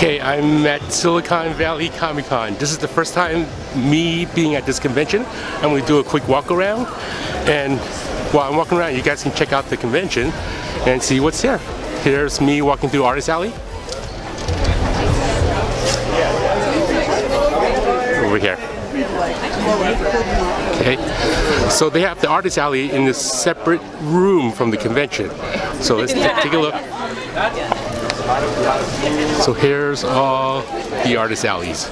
Okay, I'm at Silicon Valley Comic Con. This is the first time me being at this convention. I'm going to do a quick walk around, and while I'm walking around you guys can check out the convention and see what's here. Here's me walking through Artist Alley. Over here. Okay, so they have the Artist Alley in this separate room from the convention. So let's take a look. So here's all the Artist Alleys.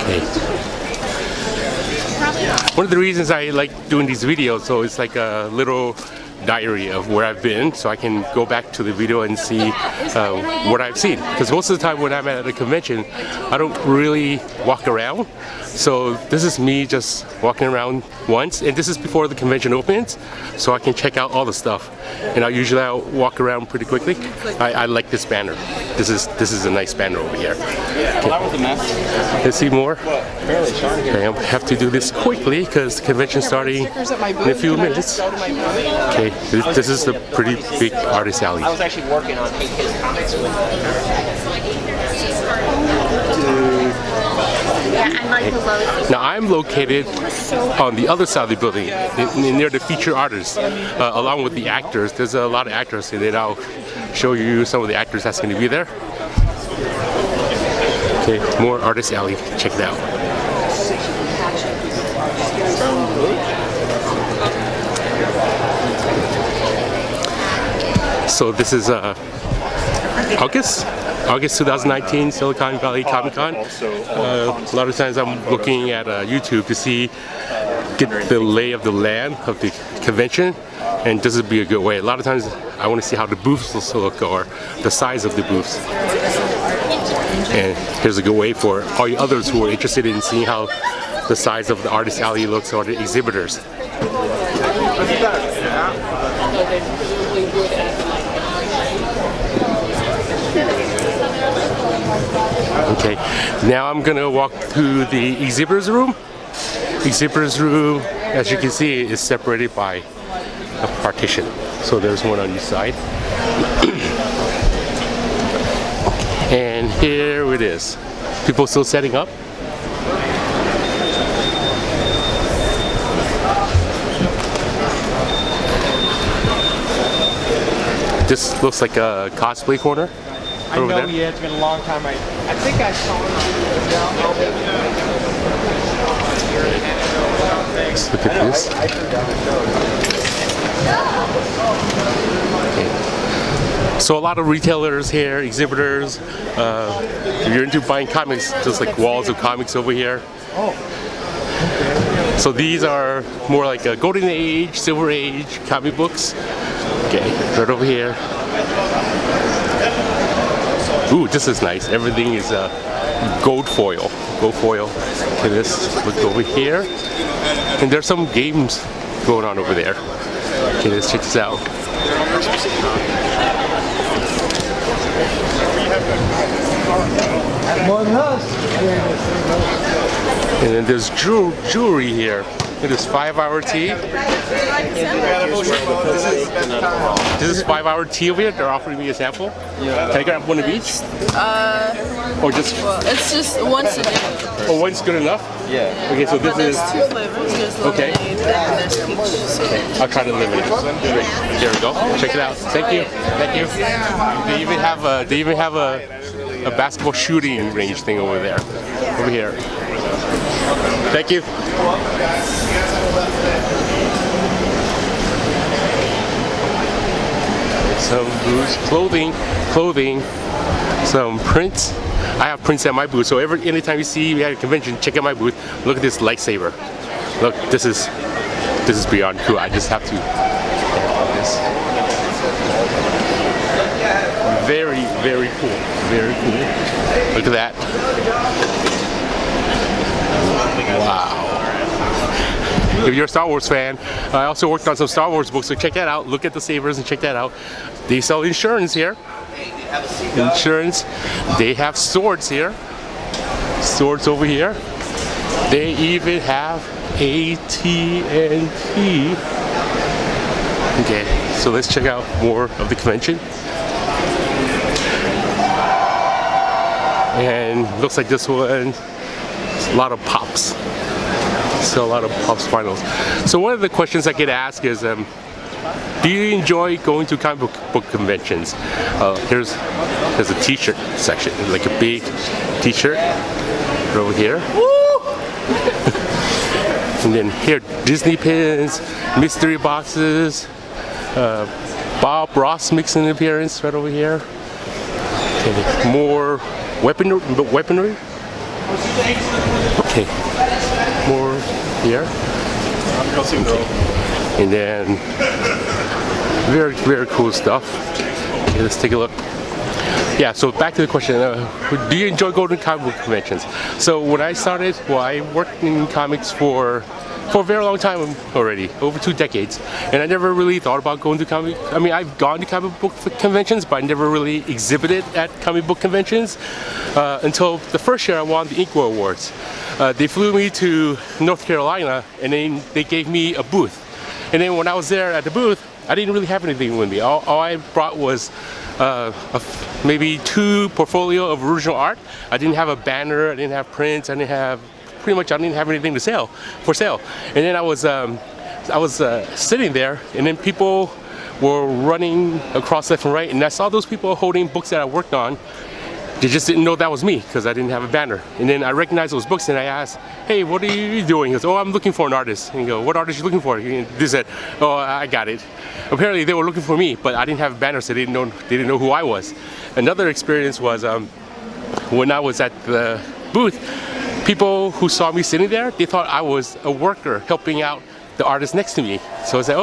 Okay. One of the reasons I like doing these videos, so it's like a little diary of where I've been, so I can go back to the video and see what I've seen. Because most of the time when I'm at a convention, I don't really walk around. So this is me just walking around once, and this is before the convention opens, so I can check out all the stuff. And I'll walk around pretty quickly. I like this banner. This is a nice banner over here. Okay. Let's see more. Okay, I have to do this quickly because the convention's starting in a few minutes. Okay, this is a pretty big Artist Alley. I was actually working on his comics with Now I'm located on the other side of the building, near the featured artists, along with the actors. There's a lot of actors, and then I'll show you some of the actors that's going to be there. Okay, more Artist Alley. Check it out. So this is August 2019 Silicon Valley Comic Con. A lot of times I'm looking at YouTube to get the lay of the land of the convention, and this would be a good way. A lot of times I want to see how the booths look or the size of the booths. And here's a good way for all you others who are interested in seeing how the size of the Artist Alley looks or the exhibitors. Okay, now I'm gonna walk through the exhibitors room. Exhibitors room, as you can see, is separated by a partition. So there's one on each side. And here it is. People still setting up. This looks like a cosplay corner. I know, there. Yeah, it's been a long time. I think I saw him. Let's look at this. Okay. So a lot of retailers here, exhibitors. If you're into buying comics, just like walls of comics over here. Oh. Okay. So these are more like a golden age, silver age comic books. Okay, right over here. Ooh, this is nice. Everything is gold foil. Gold foil. Okay, let's look over here. And there's some games going on over there. Okay, let's check this out. And then there's jewelry here. It is 5-hour tea. This is 5-hour tea over here. They're offering me a sample. Can I grab one of each? Or just? Well, it's just one's good. Oh, one's good enough? Yeah. Okay, so this There's is. 2 flavors. There's lemonade and there's peach. So. I'll try the lemonade. Great. There we go. Check it out. Thank you. Thank you. They even have a basketball shooting range thing over there. Over here. Thank you. Some booths, clothing, some prints. I have prints at my booth, so anytime you see me at a convention, check out my booth. Look at this lightsaber. Look, this is beyond cool. I just have to this. Very, very cool. Very cool. Look at that. Wow. If you're a Star Wars fan, I also worked on some Star Wars books, so check that out. Look at the sabers and check that out. They sell insurance here. Insurance. They have swords here. Swords over here. They even have AT&T. Okay, so let's check out more of the convention. And looks like this one, a lot of pops. So a lot of pops finals. So one of the questions I get asked is, do you enjoy going to comic book conventions? There's a t-shirt section, like a big t-shirt right over here. And then here, Disney pins, mystery boxes, Bob Ross makes an appearance right over here. Okay, more weaponry. Okay, more here. Okay. And then very, very cool stuff. Okay, let's take a look. Yeah, so back to the question, do you enjoy going to comic book conventions? So when I started, well, I worked in comics for a very long time already, over 2 decades, and I never really thought about going to I've gone to comic book conventions, but I never really exhibited at comic book conventions until the first year I won the Inkwell Awards. They flew me to North Carolina, and then they gave me a booth. And then when I was there at the booth, I didn't really have anything with me. All I brought was maybe 2 portfolio of original art. I didn't have a banner, I didn't have prints, I didn't have anything for sale. And then I was sitting there, and then people were running across left and right, and I saw those people holding books that I worked on. They just didn't know that was me because I didn't have a banner. And then I recognized those books, and I asked, "Hey, what are you doing?" He goes, "Oh, I'm looking for an artist." And you go, "What artist are you looking for?" And they said, "Oh, I got it." Apparently they were looking for me, but I didn't have a banner, so they didn't know who I was. Another experience was when I was at the booth, people who saw me sitting there, they thought I was a worker helping out the artist next to me. So I said,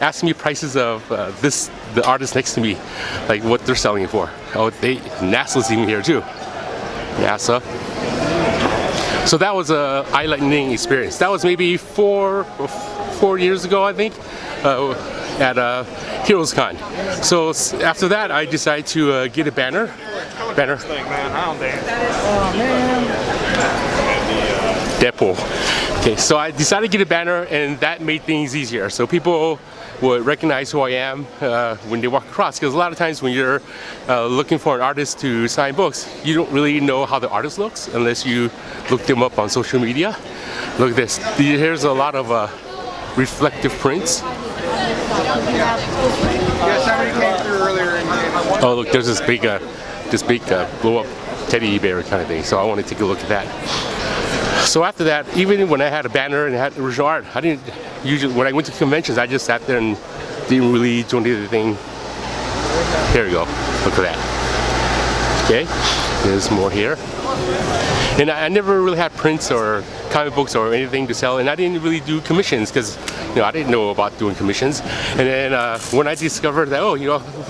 ask me prices of the artist next to me, like what they're selling it for. Oh, NASA's even here too. NASA. So that was a eye-lightening experience. That was maybe 4 years ago, I think, at Heroes Con. So after that, I decided to get a banner. Deadpool. Okay, so I decided to get a banner, and that made things easier. So people would recognize who I am when they walk across. Because a lot of times when you're looking for an artist to sign books, you don't really know how the artist looks unless you look them up on social media. Look at this. Here's a lot of reflective prints. Oh, look, there's this big blow-up teddy bear kind of thing. So I want to take a look at that. So after that, even when I had a banner and had original art, I didn't usually, when I went to conventions, I just sat there and didn't really do anything. Here we go. Look at that. Okay, there's more here. And I never really had prints or comic books or anything to sell, and I didn't really do commissions because I didn't know about doing commissions. And then when I discovered that,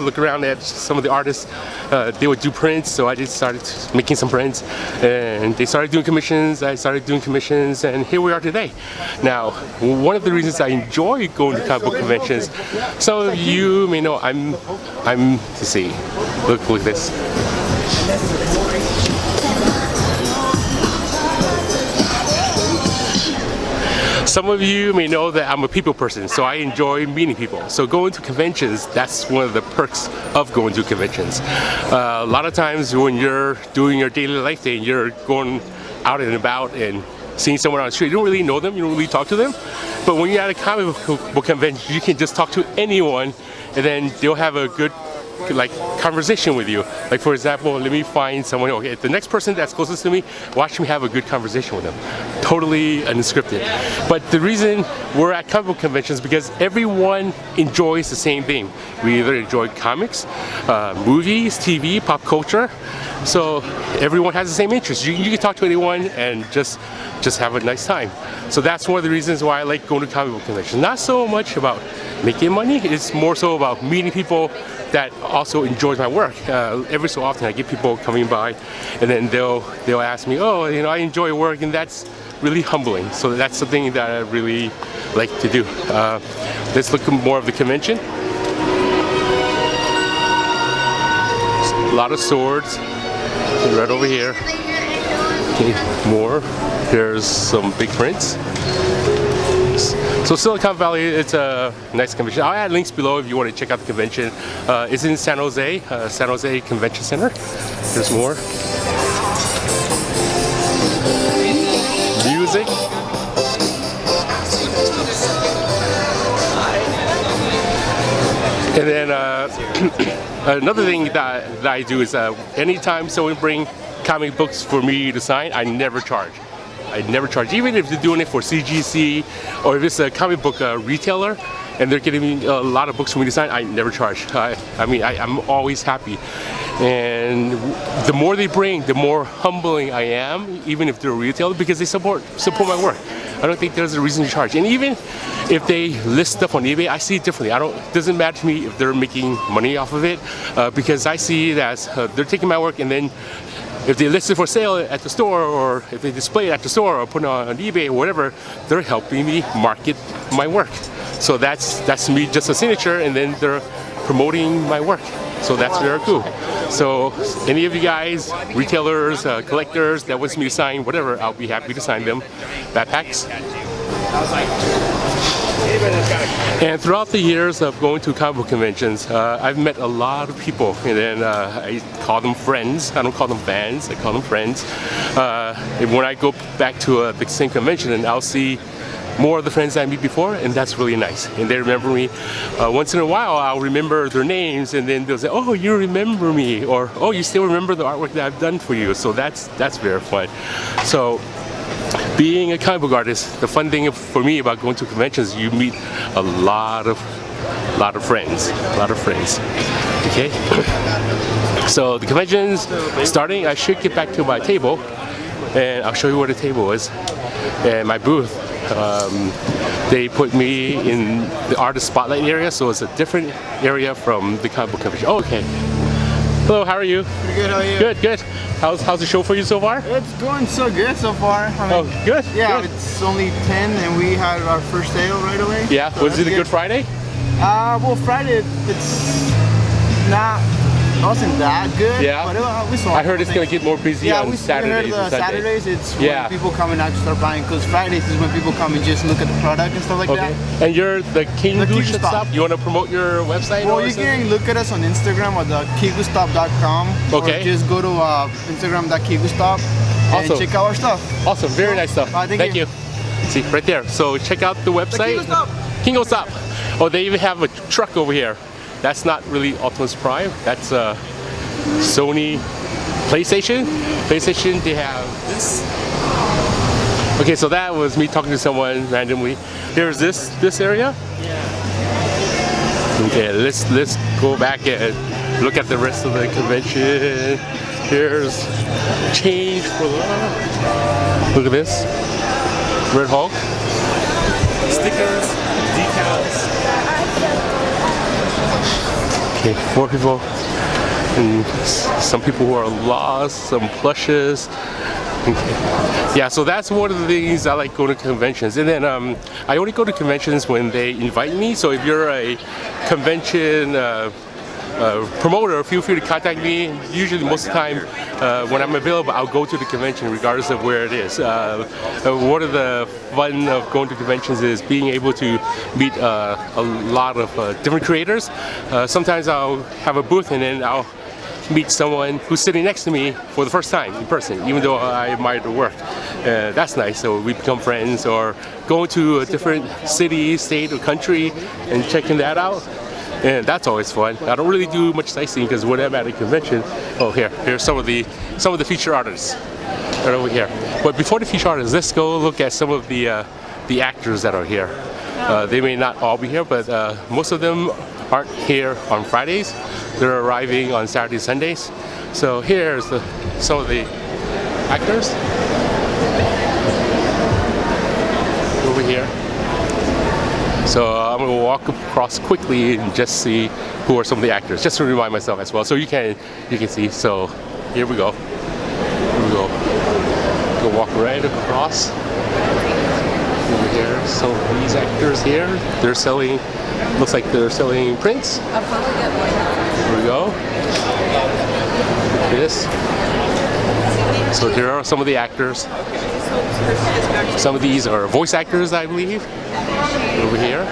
look around at some of the artists, they would do prints, so I just started making some prints, and they started doing commissions. I started doing commissions, and here we are today. Now, one of the reasons I enjoy going to comic book conventions, some of you may know I'm let's see, look at this. Some of you may know that I'm a people person, so I enjoy meeting people. So going to conventions, that's one of the perks of going to conventions. A lot of times when you're doing your daily life thing, you're going out and about and seeing someone on the street, you don't really know them, you don't really talk to them. But when you're at a comic book convention, you can just talk to anyone, and then they'll have a good conversation with you. Like, for example, let me find someone, okay, the next person that's closest to me, watch me have a good conversation with them. Totally unscripted. But the reason we're at comic book conventions is because everyone enjoys the same thing. We either enjoy comics, movies, TV, pop culture. So everyone has the same interest. You can talk to anyone and just have a nice time. So that's one of the reasons why I like going to comic book conventions. Not so much about making money, it's more so about meeting people that also enjoys my work. Every so often I get people coming by, and then they'll ask me, I enjoy your work, and that's really humbling. So that's something that I really like to do. Let's look at more of the convention. A lot of swords right over here. Okay, more. There's some big prints. So Silicon Valley, it's a nice convention. I'll add links below if you want to check out the convention. It's in San Jose Convention Center. There's more. Music. And then another thing that I do is anytime someone brings comic books for me to sign, I never charge. I never charge, even if they're doing it for CGC or if it's a comic book retailer and they're getting me a lot of books for me to sign, I never charge. I'm always happy. And the more they bring, the more humbling I am, even if they're a retailer, because they support my work. I don't think there's a reason to charge. And even if they list stuff on eBay, I see it differently. It doesn't matter to me if they're making money off of it, because I see it as they're taking my work, and then if they list it for sale at the store, or if they display it at the store or put it on eBay or whatever, they're helping me market my work. So that's me, just a signature, and then they're promoting my work. So that's very cool. So any of you guys, retailers, collectors that wants me to sign whatever, I'll be happy to sign them. Backpacks. And throughout the years of going to comic book conventions, I've met a lot of people, and then I call them friends. I don't call them fans, I call them friends. And when I go back to the same convention, and I'll see more of the friends I meet before, and that's really nice. And they remember me. Once in a while, I'll remember their names, and then they'll say, "Oh, you remember me," or "Oh, you still remember the artwork that I've done for you." So that's very fun. So being a comic book artist, the fun thing for me about going to conventions, you meet a lot of friends, okay? So the convention's starting. I should get back to my table, and I'll show you where the table is. And my booth, they put me in the artist spotlight area, so it's a different area from the comic book convention. Oh, okay. Hello, how are you? Pretty good, how are you? Good. How's the show for you so far? It's going so good so far. Good. Yeah, good. It's only 10 and we had our first sale right away. Yeah, so was it a good Friday? Well, Friday, wasn't that good. Yeah. But we saw I heard it's going to get more busy on Saturdays and Sundays. Saturdays, it's when people come and actually start buying, because Fridays is when people come and just look at the product and stuff like that. And you're the KingGustop. You want to promote your website? Well, you can look at us on Instagram at KingGustop.com. Okay. Or just go to Instagram.KingGustop and check out our stuff. Awesome. Very nice stuff. Thank you. See, right there. So check out the website. KingGustop. Oh, they even have a truck over here. That's not really Optimus Prime. That's Sony Playstation. They have this. Okay, so that was me talking to someone randomly. There's this area. Yeah. Okay, let's go back and look at the rest of the convention. Here's change for love. Look at this. Red Hulk. Stickers, decals. Okay, more people. And some people who are lost, some plushes. Okay. Yeah, so that's one of the things I like going to conventions. And then I only go to conventions when they invite me. So if you're a convention promoter, feel free to contact me. Usually, most of the time, when I'm available, I'll go to the convention regardless of where it is. One of the fun of going to conventions is being able to meet a lot of different creators. Sometimes I'll have a booth and then I'll meet someone who's sitting next to me for the first time in person, even though I admire their work. That's nice. So we become friends, or going to a different city, state, or country and checking that out. And that's always fun. I don't really do much sightseeing because when I'm at a convention, oh here's some of the featured artists right over here. But before the featured artists, let's go look at some of the actors that are here. They may not all be here, but most of them aren't here on Fridays. They're arriving on Saturdays, Sundays. So here's some of the actors over here. So I'm going to walk across quickly and just see who are some of the actors, just to remind myself as well. So you can see. So here we go. Here we go. Go walk right across. Over here, some of these actors here. They're selling. Looks like they're selling prints. I'll probably get one. Here we go. Look at this. So here are some of the actors. Some of these are voice actors, I believe. Over here.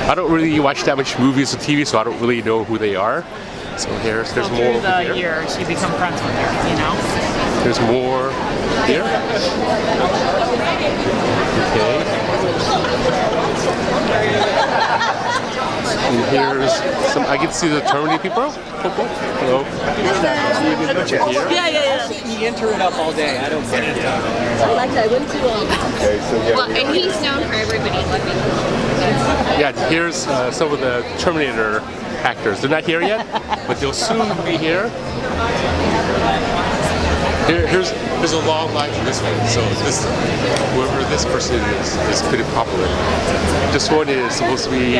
I don't really watch that much movies or TV, so I don't really know who they are. So there's more Through over the here. years, you become friends with her, you know? There's more here. Okay. And here's some. I can see the Terminator people. Hello. Here. Yeah. You enter it up all day. I don't get it. I went to Well, and he's known for everybody living. Yeah, here's some of the Terminator actors. They're not here yet, but they'll soon be here. Here's a long line for this one. So whoever this person is pretty popular. This one is supposed to be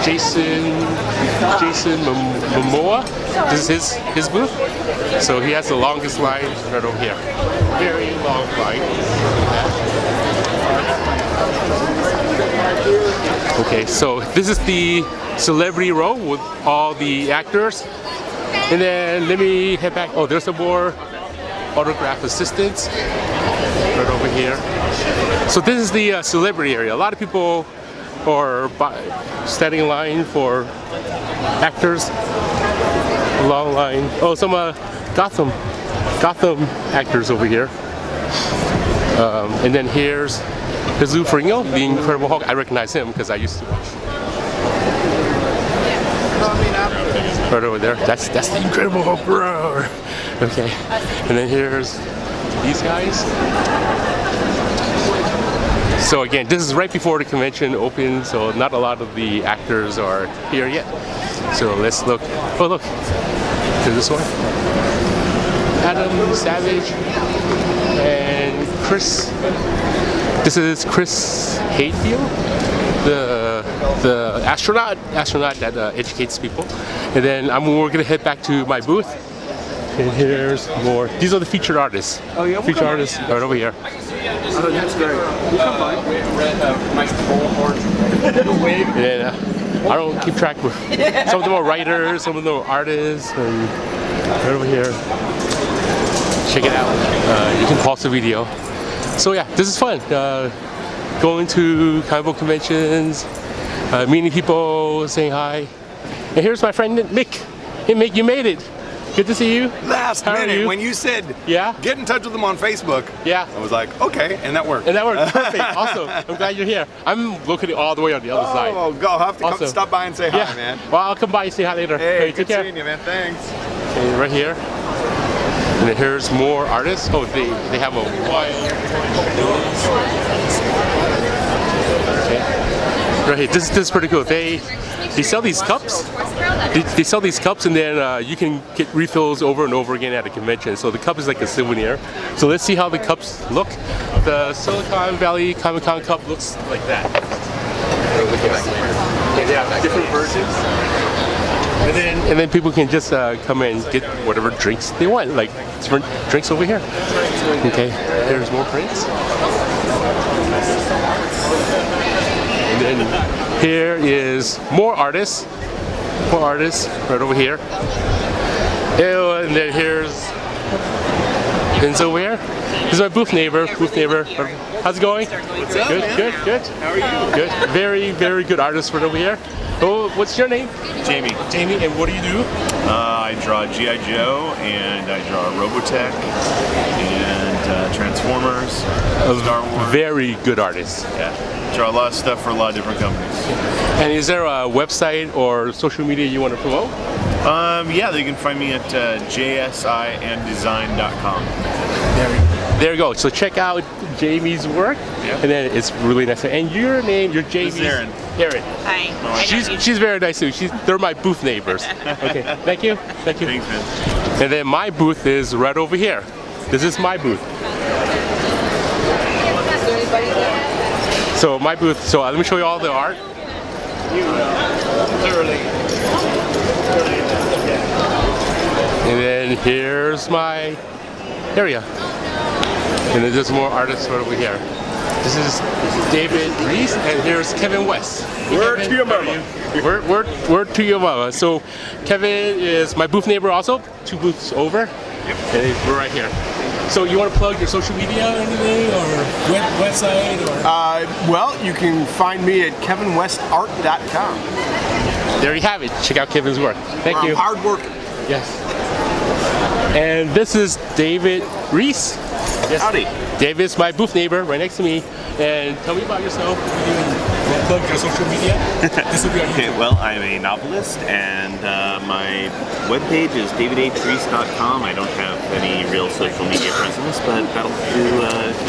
Jason Momoa. This is his booth. So he has the longest line right over here. Very long line. Okay, so this is the celebrity row with all the actors. And then let me head back. Oh, there's some more autograph assistants right over here. So this is the celebrity area. A lot of people are standing in line for actors. A long line. Oh, some Gotham actors over here. And then here's Lou Ferrigno, the Incredible Hulk. I recognize him because I used to watch. Right over there. That's the Incredible Hulk. Roar. Okay. And then here's these guys. So again, this is right before the convention opens, so not a lot of the actors are here yet. So let's look. Oh look, there's this one. Adam Savage and Chris. This is Chris Hadfield, the astronaut that educates people. And then we're gonna head back to my booth. And here's more. These are the featured artists. Oh yeah, featured artists right over here. Oh, that's great. We'll come by. And I don't keep track with. Some of them are writers, some of them are artists, and right over here. Check it out. You can pause the video. So yeah, this is fun. Going to comic book conventions, meeting people, saying hi. And here's my friend Mick. Hey Mick, you made it. Good to see you. Last How are minute, you? when you said Yeah? get in touch with them on Facebook, Yeah. I was like, okay, and that worked. And that worked perfect. Awesome. I'm glad you're here. I'm located all the way on the other side. Oh, go. I'll have to Awesome. come stop by and say hi, Yeah. man. Well, I'll come by and say hi later. Hey, take good care. seeing you, man. Thanks. Okay, right here. And then here's more artists. Oh, they have a wild. Okay. Right here. This is pretty cool. They sell these cups. they sell these cups, and then you can get refills over and over again at a convention. So the cup is like a souvenir. So let's see how the cups look. The Silicon Valley Comic-Con cup looks like that. And they have different versions. And then people can just come and get whatever drinks they want, like different drinks over here. Okay, there's more drinks. And then here is more artists right over here. And then here's Vince over here. This is my booth neighbor. How's it going? What's up, Good, man? good, good. How are you? Good. Very, very good artist right over here. Oh, what's your name? Jamie. Jamie, and what do you do? I draw G.I. Joe, and I draw Robotech, and Transformers, Star Wars. Very good artist. Yeah. Draw a lot of stuff for a lot of different companies. And is there a website or social media you want to promote? Yeah, they can find me at jsindesign.com. There you go. So check out Jamie's work, and then it's really nice. And your name, you're Jamie's. This is Erin. Erin. Hi. She's very nice too. They're my booth neighbors. Okay, thank you. Thanks, man. And then my booth is right over here. This is my booth. So my booth. So let me show you all the art. And then here's my area. And then there's more artists right over here. This is David Reese, and here's Kevin West. Word to your mama. Word to your mama. So Kevin is my booth neighbor also, 2 booths over. And we're right here. So you want to plug your social media or anything, or website, or? Well, you can find me at kevinwestart.com. There you have it. Check out Kevin's work. Thank you. I'm hard working. Yes. And this is David Reese. Yes. Howdy. David's my booth neighbor right next to me. And tell me about yourself. You plug your social media. This will be on YouTube. Okay, well, I'm a novelist, and my webpage is davidhreese.com. I don't have any real social media presence, but that'll do.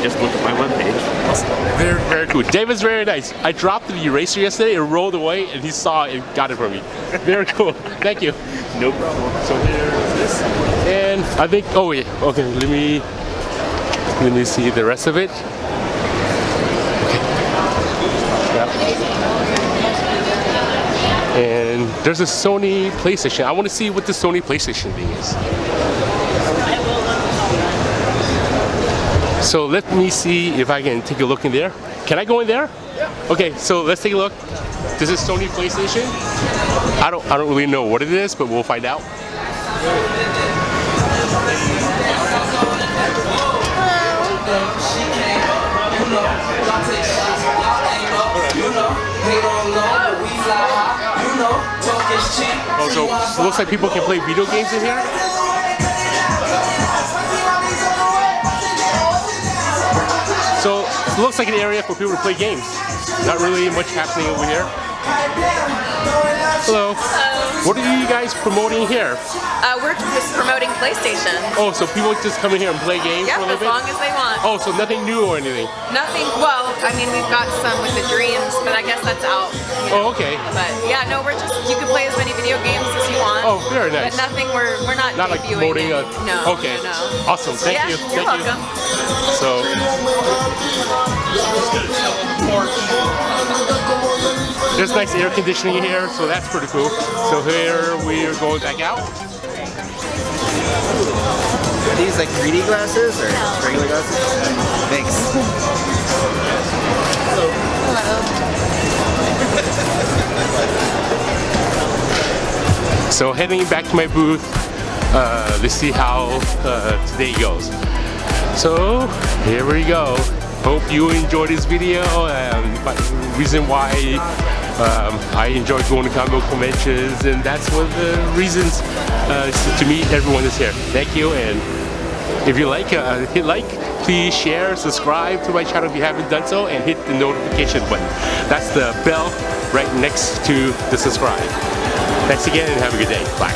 Just look at my webpage. Awesome. Very, very cool. David's very nice. I dropped the eraser yesterday, it rolled away, and he saw it and got it from me. Very cool. Thank you. No problem. So here's this. And I think, oh yeah, okay, let me see the rest of it. And there's a Sony Playstation. I want to see what the Sony Playstation thing is. So let me see if I can take a look in there. Can I go in there? Yeah. Okay, so let's take a look. This is Sony Playstation. I don't really know what it is, but we'll find out. Oh, so it looks like people can play video games in here? So it looks like an area for people to play games. Not really much happening over here. Hello. What are you guys promoting here? We're just promoting PlayStation. Oh, so people just come in here and play games Yeah, for a little as bit? long as they want. Oh, so nothing new or anything? Nothing, well, I mean, we've got some with the Dreams, but I guess that's out. Oh, okay. But yeah, no, you can play as many video games as you want. Oh, very nice. But nothing, we're not Not like debuting promoting a... it. No, Okay. no. Awesome. Thank Yeah, you. you're Thank welcome. you. So... There's nice air conditioning here, so that's pretty cool. So here we are going back out. Are these like 3D glasses or regular glasses? Thanks. So heading back to my booth, let's see how today goes. So here we go. Hope you enjoyed this video. The reason why I enjoy going to comic book conventions, and that's one of the reasons to meet everyone that's here. Thank you, and if you like, hit like, please share, subscribe to my channel if you haven't done so, and hit the notification button. That's the bell right next to the subscribe. Thanks again, and have a good day. Bye.